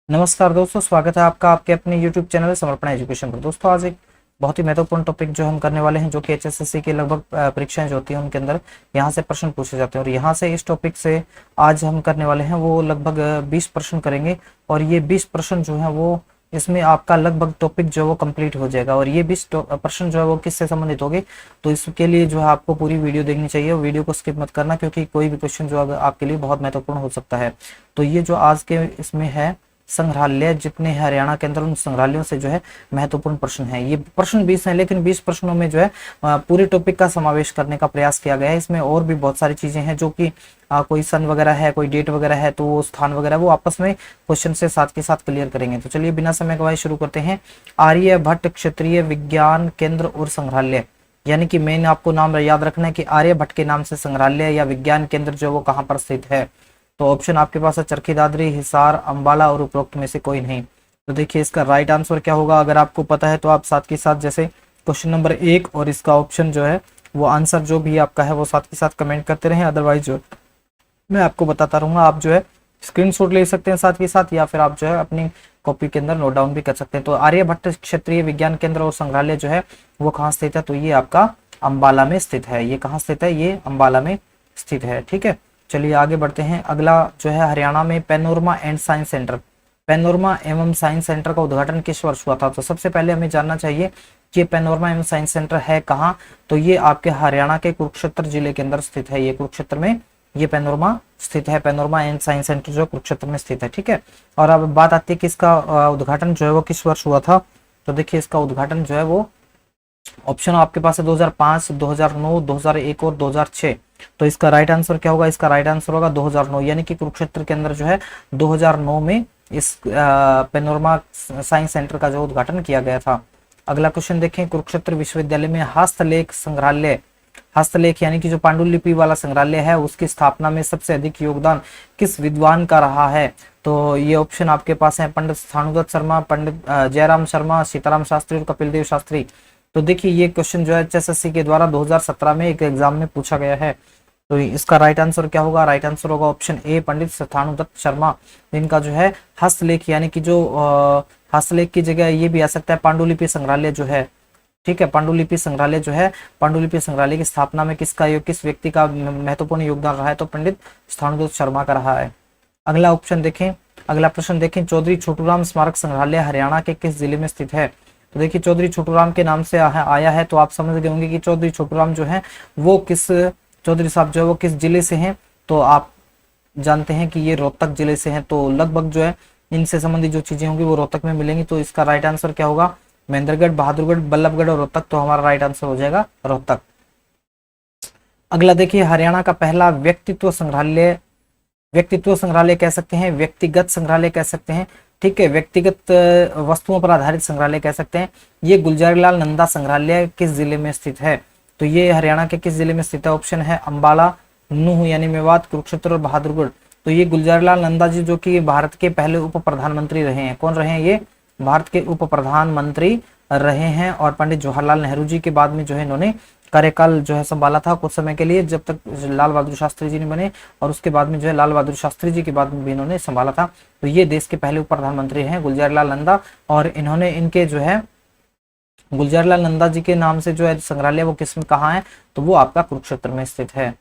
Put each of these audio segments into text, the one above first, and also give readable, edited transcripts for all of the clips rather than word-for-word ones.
नमस्कार दोस्तों, स्वागत है आपका आपके अपने YouTube चैनल समर्पण एजुकेशन पर। दोस्तों, आज एक बहुत ही महत्वपूर्ण टॉपिक जो हम करने वाले हैं, जो कि HSSC की लगभग परीक्षाएं जो होती हैं उनके अंदर यहाँ से प्रश्न पूछे जाते हैं। और यहाँ से इस टॉपिक से आज हम करने वाले हैं वो लगभग 20 प्रश्न करेंगे। और ये 20 प्रश्न जो है वो इसमें आपका लगभग टॉपिक जो है वो कंप्लीट हो जाएगा। और ये 20 प्रश्न जो है वो किससे संबंधित होंगे, तो इसके लिए जो है आपको पूरी वीडियो देखनी चाहिए। वीडियो को स्किप मत करना, क्योंकि कोई भी क्वेश्चन जो आपके लिए बहुत महत्वपूर्ण हो सकता है। तो ये जो आज के इसमें है संग्रहालय जितने हैं हरियाणा के अंदर, उन संग्रहालयों से जो है महत्वपूर्ण प्रश्न है। ये प्रश्न 20 हैं, लेकिन 20 प्रश्नों में जो है पूरे टॉपिक का समावेश करने का प्रयास किया गया है। इसमें और भी बहुत सारी चीजें हैं, जो कि कोई सन वगैरह है, कोई डेट वगैरह है, तो वो स्थान वगैरह वो आपस में क्वेश्चन से साथ के साथ क्लियर करेंगे। तो चलिए बिना समय गवाए शुरू करते हैं। आर्यभट्ट क्षेत्रीय विज्ञान केंद्र और संग्रहालय, यानी कि मेन आपको नाम याद रखना है कि आर्यभट्ट के नाम से संग्रहालय या विज्ञान केंद्र जो वो कहाँ पर स्थित है। तो ऑप्शन आपके पास है चरखी दादरी, हिसार, अंबाला और उपरोक्त में से कोई नहीं। तो देखिए इसका राइट आंसर क्या होगा। अगर आपको पता है तो आप साथ के साथ जैसे क्वेश्चन नंबर 1 और इसका ऑप्शन जो है वो आंसर जो भी आपका है वो साथ के साथ कमेंट करते रहें। अदरवाइज जो मैं आपको बताता रहूंगा, आप जो है स्क्रीनशॉट ले सकते हैं साथ के साथ, या फिर आप जो है अपनी कॉपी के अंदर नोट डाउन भी कर सकते हैं। तो आर्यभट्ट क्षेत्रीय विज्ञान केंद्र और संग्रहालय जो है वो कहाँ स्थित है, तो ये आपका अंबाला में स्थित है। ये कहाँ स्थित है, ये अंबाला में स्थित है। ठीक है, चलिए आगे बढ़ते हैं। अगला जो है हरियाणा में panorama and science centre, panorama एवं साइंस सेंटर का उद्घाटन किस वर्ष हुआ था। तो सबसे पहले हमें जानना चाहिए कि पैनोरमा एवं साइंस सेंटर है कहाँ। तो ये आपके हरियाणा के कुरुक्षेत्र जिले के अंदर स्थित है। ये कुरुक्षेत्र में ये पैनोरमा स्थित है। पैनोरमा एंड साइंस सेंटर जो कुरुक्षेत्र में स्थित है। ठीक है, और अब बात आती है कि इसका उद्घाटन जो है वो किस वर्ष हुआ था। तो देखिए इसका उद्घाटन जो है वो ऑप्शन आपके पास है 2005, 2009, 2001 और 2006। तो इसका राइट आंसर क्या होगा, इसका राइट आंसर होगा 2009, यानी कि कुरुक्षेत्र के अंदर जो है 2009 में इस पैनोरमा साइंस सेंटर का जो उद्घाटन किया गया था। अगला क्वेश्चन देखें, कुरुक्षेत्र विश्वविद्यालय में हस्तलेख संग्रहालय, हस्तलेख यानी कि जो पांडुलिपि वाला संग्रहालय है, उसकी स्थापना में सबसे अधिक योगदान किस विद्वान का रहा है। तो ये ऑप्शन आपके पास है पंडित स्थाणुदत्त शर्मा, पंडित जयराम शर्मा, सीताराम शास्त्री और कपिल देव शास्त्री। तो देखिए ये क्वेश्चन जो है HSSC के द्वारा 2017 में एक एग्जाम में पूछा गया है। तो इसका राइट आंसर क्या होगा, राइट आंसर होगा ऑप्शन ए पंडित स्थाणुदत्त शर्मा। इनका जो है हस्तलेख यानी कि जो हस्तलेख की जगह ये भी आ सकता है पांडुलिपि संग्रहालय जो है। ठीक है, पांडुलिपि संग्रहालय जो है, पांडुलिपि संग्रहालय की स्थापना में किस व्यक्ति का महत्वपूर्ण योगदान रहा है, तो पंडित स्थाणुदत्त शर्मा का रहा है। अगला ऑप्शन देखें, अगला प्रश्न देखें, चौधरी छोटूराम स्मारक संग्रहालय हरियाणा के किस जिले में स्थित है। तो देखिए चौधरी छोटूराम के नाम से आया है, तो आप समझ गए होंगे कि चौधरी छोटूराम जो है वो किस, चौधरी साहब जो है वो किस जिले से हैं। तो आप जानते हैं कि ये रोहतक जिले से हैं। तो लगभग जो है इनसे संबंधित जो चीजें होंगी वो रोहतक में मिलेंगी। तो इसका राइट आंसर क्या होगा, महेंद्रगढ़, बहादुरगढ़, बल्लभगढ़ और रोहतक। तो हमारा राइट आंसर हो जाएगा रोहतक। अगला देखिए, हरियाणा का पहला व्यक्तित्व संग्रहालय, व्यक्तित्व संग्रहालय कह सकते हैं, व्यक्तिगत संग्रहालय कह सकते हैं। ठीक है, व्यक्तिगत वस्तुओं पर आधारित संग्रहालय कह सकते हैं। ये गुलजारीलाल नंदा संग्रहालय किस जिले में स्थित है। तो ये हरियाणा के किस जिले में स्थित है, ऑप्शन है अंबाला, नूह यानी मेवात, कुरुक्षेत्र और बहादुरगढ़। तो ये गुलजारीलाल नंदा जी जो कि भारत के पहले उप प्रधानमंत्री रहे हैं। कौन रहे हैं, ये भारत के उप प्रधानमंत्री रहे हैं। और पंडित जवाहरलाल नेहरू जी के बाद में जो है इन्होंने कार्यकाल जो है संभाला था कुछ समय के लिए, जब तक लाल बहादुर शास्त्री जी ने बने, और उसके बाद में जो है लाल बहादुर शास्त्री जी के बाद में भी इन्होंने संभाला था। तो ये देश के पहले उप प्रधानमंत्री हैं गुलजारीलाल नंदा। और इन्होंने इनके जो है गुलजारीलाल नंदा जी के नाम से जो है संग्रहालय वो किस में कहाँ है, तो वो आपका कुरुक्षेत्र में स्थित है।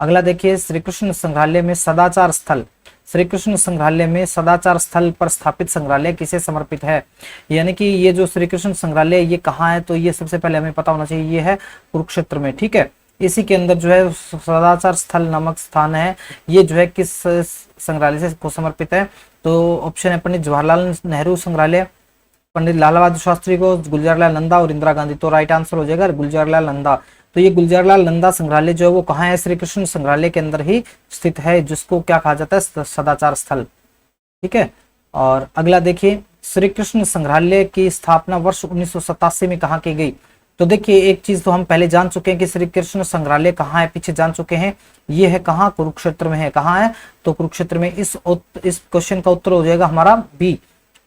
अगला देखिए, श्री कृष्ण संग्रहालय में सदाचार स्थल, श्री कृष्ण संग्रहालय में सदाचार स्थल पर स्थापित संग्रहालय किसे समर्पित है। यानी कि ये जो श्री कृष्ण संग्रहालय ये कहाँ है, तो ये सबसे पहले हमें पता होना चाहिए, ये है कुरुक्षेत्र में। ठीक है, इसी के अंदर जो है सदाचार स्थल नामक स्थान है, ये जो है किस संग्रहालय से को समर्पित है। तो ऑप्शन है पंडित जवाहरलाल नेहरू संग्रहालय, पंडित लाल बहादुर शास्त्री को, गुलजारीलाल नंदा और इंदिरा गांधी। तो राइट आंसर हो जाएगा गुलजारीलाल नंदा। तो ये गुलजारीलाल नंदा संग्रहालय जो है वो कहाँ है, श्री कृष्ण संग्रहालय के अंदर ही स्थित है, जिसको क्या कहा जाता है, सदाचार स्थल। ठीक है, और अगला देखिए, श्री कृष्ण संग्रहालय की स्थापना वर्ष 1987 में कहाँ की गई। तो देखिए एक चीज तो हम पहले जान चुके हैं कि श्री कृष्ण संग्रहालय कहाँ है, पीछे जान चुके हैं। ये है कहाँ, कुरुक्षेत्र में है। कहाँ है, तो कुरुक्षेत्र में। इस क्वेश्चन का उत्तर हो जाएगा हमारा बी,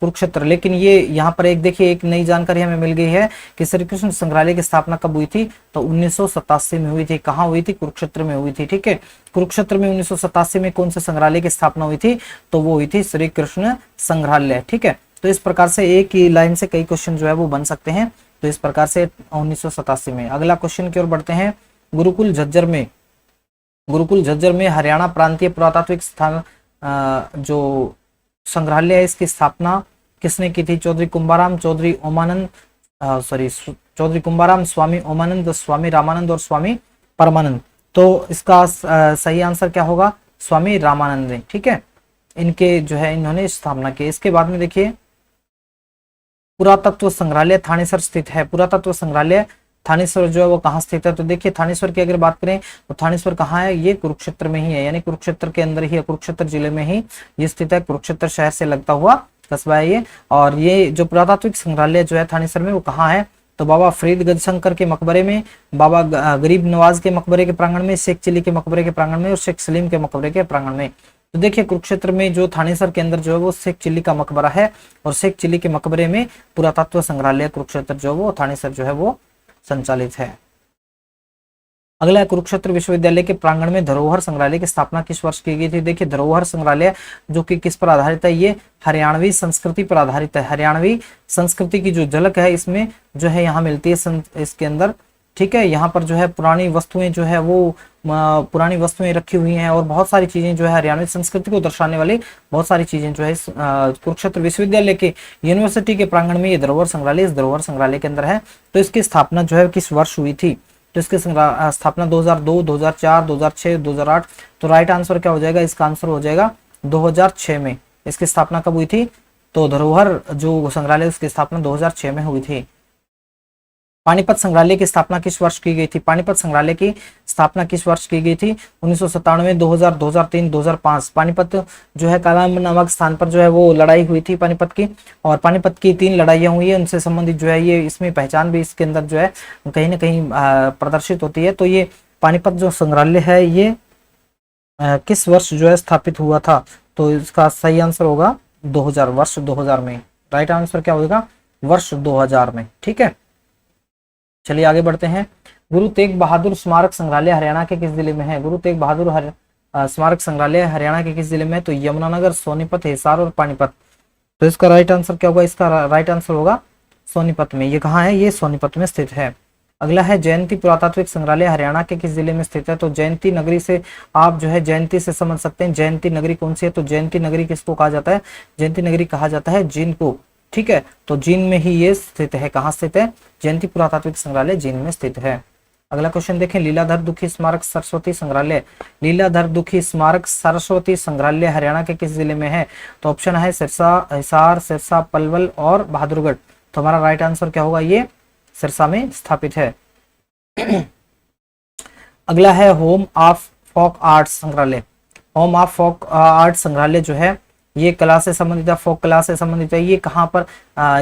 कुरुक्षेत्र। लेकिन ये यहाँ पर एक देखिए एक नई जानकारी हमें मिल गई है कि श्री कृष्ण संग्रहालय की स्थापना कब हुई थी, तो 1987 में हुई थी। कहाँ हुई थी? कुरुक्षेत्र में हुई थी। ठीक है, कुरुक्षेत्र में 1987 में कौन से संग्रहालय की स्थापना हुई थी, तो वो हुई थी श्री कृष्ण संग्रहालय। ठीक है, तो इस प्रकार से एक ही लाइन से कई क्वेश्चन जो है वो बन सकते हैं। तो इस प्रकार से 1987 में। अगला क्वेश्चन की ओर बढ़ते हैं। गुरुकुल झज्जर में हरियाणा प्रांतीय पुरातात्विक स्थान जो संग्रहालय है इसकी स्थापना किसने की थी? चौधरी कुंभाराम, चौधरी कुंभाराम, स्वामी ओमानंद, स्वामी रामानंद और स्वामी परमानंद। तो इसका सही आंसर क्या होगा? स्वामी रामानंद ने। ठीक है, इनके जो है इन्होंने स्थापना की। इसके बाद में देखिए पुरातत्व संग्रहालय थानेसर स्थित है। पुरातत्व संग्रहालय थानेसर जो है वो कहाँ स्थित है? तो देखिए थानेसर की अगर बात करें तो थानेसर कहाँ है? ये कुरुक्षेत्र में ही है, यानी कुरुक्षेत्र के अंदर ही है, कुरुक्षेत्र जिले में ही ये स्थित है। कुरुक्षेत्र शहर से लगता हुआ कस्बा है ये। और ये जो पुरातात्विक संग्रहालय जो है थानेसर में वो कहाँ है? तो बाबा फरीद गजशंकर के मकबरे में, बाबा गरीब नवाज के मकबरे के प्रांगण में, शेख चिली के मकबरे के प्रांगण में और शेख सलीम के मकबरे के प्रांगण में। तो देखिए कुरुक्षेत्र में जो थानेसर के अंदर जो है वो शेख चिली का मकबरा है और शेख चिली के मकबरे में पुरातत्व संग्रहालय कुरुक्षेत्र जो वो थानेसर जो है वो संचालित है। अगला है कुरुक्षेत्र विश्वविद्यालय के प्रांगण में धरोहर संग्रहालय की स्थापना किस वर्ष की गई थी? देखिए धरोहर संग्रहालय जो कि किस पर आधारित है? ये हरियाणवी संस्कृति पर आधारित है। हरियाणवी संस्कृति की जो झलक है इसमें जो है यहाँ मिलती है इसके अंदर। ठीक है, यहाँ पर जो है पुरानी वस्तुएं जो है वो पुरानी वस्तुएं रखी हुई हैं और बहुत सारी चीजें जो है हरियाणवी संस्कृति को दर्शाने वाली बहुत सारी चीजें जो है कुरुक्षेत्र विश्वविद्यालय के यूनिवर्सिटी के प्रांगण में ये धरोहर संग्रहालय इस धरोहर संग्रहालय के अंदर है। तो इसकी स्थापना जो है किस वर्ष हुई थी? तो इसकी स्थापना 2002, 2004, 2006, 2008। तो राइट आंसर क्या हो जाएगा? इसका आंसर हो जाएगा 2006 में। इसकी स्थापना कब हुई थी? तो धरोहर जो संग्रहालय उसकी स्थापना 2006 में हुई थी। पानीपत संग्रहालय की स्थापना किस वर्ष की गई थी? पानीपत संग्रहालय की स्थापना किस वर्ष की गई थी? 1997, 2000, 2003, 2005। पानीपत जो है कालाम नामक स्थान पर जो है वो लड़ाई हुई थी पानीपत की, और पानीपत की 3 लड़ाइयां हुई है, उनसे संबंधित जो है ये इसमें पहचान भी इसके अंदर जो है कहीं ना कहीं प्रदर्शित होती है। तो ये पानीपत जो संग्रहालय है ये किस वर्ष जो है स्थापित हुआ था? तो इसका सही आंसर होगा 2000, वर्ष 2000 में। राइट आंसर क्या होगा? वर्ष 2000 में। ठीक है, चलिए आगे बढ़ते हैं। गुरु तेग बहादुर स्मारक संग्रहालय हरियाणा के किस जिले में है? गुरु तेग बहादुर स्मारक संग्रहालय हरियाणा के किस जिले में है? तो यमुनानगर, सोनीपत, हिसार और पानीपत। तो इसका राइट आंसर क्या होगा? इसका राइट आंसर होगा सोनीपत में। ये कहाँ है? ये सोनीपत में स्थित है। अगला है जयंती पुरातात्विक संग्रहालय हरियाणा के किस जिले में स्थित है? तो जयंती नगरी से आप जो है जयंती से समझ सकते हैं जयंती नगरी कौन सी है। तो जयंती नगरी किसको कहा जाता है? जयंती नगरी कहा जाता है जींद को। ठीक है, तो जींद में ही ये स्थित है। कहाँ स्थित है? जयंती पुरातात्विक संग्रहालय जींद में स्थित है। अगला क्वेश्चन देखें। लीलाधर दुखी स्मारक सरस्वती संग्रहालय, लीलाधर दुखी स्मारक सरस्वती संग्रहालय हरियाणा के किस जिले में है? तो ऑप्शन है सिरसा, हिसार, सिरसा, पलवल और बहादुरगढ़। तो हमारा राइट आंसर क्या होगा? ये सिरसा में स्थापित है। अगला है होम ऑफ फोक आर्ट संग्रहालय। होम ऑफ फोक आर्ट संग्रहालय जो है ये कला से संबंधित है, फोक कला से संबंधित है। ये कहाँ पर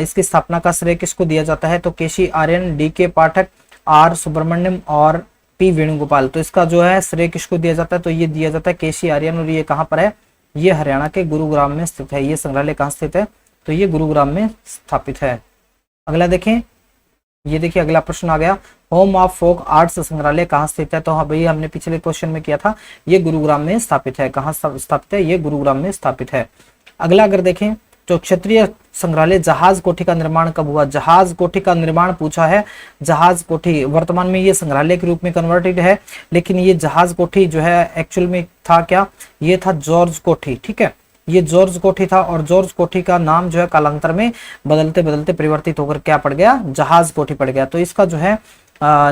इसकी स्थापना का श्रेय किसको दिया जाता है? तो K C Aryan, D K. Pathak, R Subramaniam और पी वेणुगोपाल। तो इसका जो है श्रेय किसको दिया जाता है? तो ये दिया जाता है केसी आर्यन। और ये कहाँ पर है? ये हरियाणा के गुरुग्राम में स्थित है। ये संग्रहालय कहाँ स्थित है? तो ये गुरुग्राम में स्थापित है। अगला देखें, ये देखिए अगला प्रश्न आ गया। होम ऑफ फोक आर्ट्स संग्रहालय कहाँ स्थित है? तो हाँ भाई, हमने पिछले क्वेश्चन में किया था, ये गुरुग्राम में स्थापित है। कहाँ स्थापित है? ये गुरुग्राम में स्थापित है। अगला अगर देखें तो क्षेत्रीय संग्रहालय जहाज कोठी का निर्माण कब हुआ? जहाज कोठी का निर्माण पूछा है। जहाज कोठी वर्तमान में ये संग्रहालय के रूप में कन्वर्टेड है, लेकिन ये जहाज कोठी जो है एक्चुअल में था क्या? ये था जॉर्ज कोठी। ठीक है, ये जॉर्ज कोठी था और जॉर्ज कोठी का नाम जो है कालांतर में बदलते बदलते परिवर्तित होकर क्या पड़ गया? जहाज कोठी पड़ गया। तो इसका जो है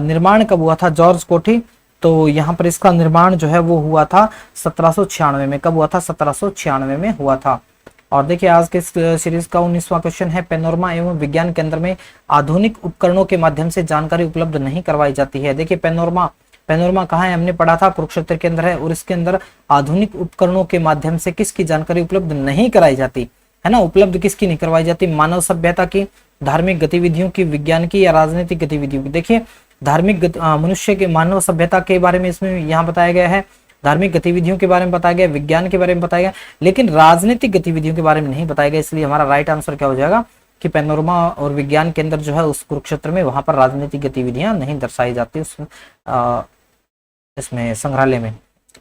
निर्माण कब हुआ था? जॉर्ज कोठी। तो यहाँ पर इसका निर्माण जो है वो हुआ था 1796 में। कब हुआ था? 1796 में हुआ था। और देखिए आज के सीरीज का 19वां क्वेश्चन है। पेनोरमा एवं विज्ञान केंद्र में आधुनिक उपकरणों के माध्यम से जानकारी उपलब्ध नहीं करवाई जाती है। देखिए पेनोरमा कहाँ है? हमने पढ़ा था कुरुक्षेत्र के अंदर है, और इसके अंदर आधुनिक उपकरणों के माध्यम से किसकी जानकारी उपलब्ध नहीं कराई जाती है ना? उपलब्ध किसकी नहीं करवाई जाती? मानव सभ्यता की, धार्मिक गतिविधियों की, विज्ञान की या राजनीतिक गतिविधियों की। देखिए धार्मिक मनुष्य के मानव सभ्यता के बारे में इसमें यहाँ बताया गया है, धार्मिक गतिविधियों के बारे में बताया गया, विज्ञान के बारे में बताया गया, लेकिन राजनीतिक गतिविधियों के बारे में नहीं बताया गया। इसलिए हमारा राइट आंसर क्या हो जाएगा कि पैनोरमा और विज्ञान केंद्र जो है उस कुरुक्षेत्र में, वहां पर राजनीतिक गतिविधियां नहीं दर्शाई जाती उस इसमें संग्रहालय में।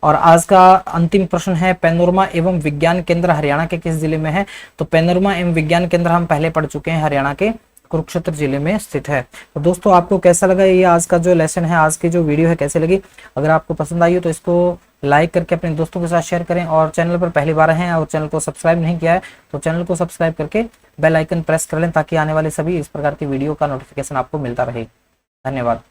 और आज का अंतिम प्रश्न है, पैनोरमा एवं विज्ञान केंद्र हरियाणा के किस जिले में है? तो पैनोरमा एवं विज्ञान केंद्र हम पहले पढ़ चुके हैं, हरियाणा के कुरुक्षेत्र जिले में स्थित है। तो दोस्तों आपको कैसा लगा ये आज का जो लेसन है, आज की जो वीडियो है कैसे लगी? अगर आपको पसंद आई हो तो इसको लाइक करके अपने दोस्तों के साथ शेयर करें, और चैनल पर पहली बार हैं और चैनल को सब्सक्राइब नहीं किया है तो चैनल को सब्सक्राइब करके बेल आइकन प्रेस कर लें, ताकि आने वाले सभी इस प्रकार की वीडियो का नोटिफिकेशन आपको मिलता रहे। धन्यवाद।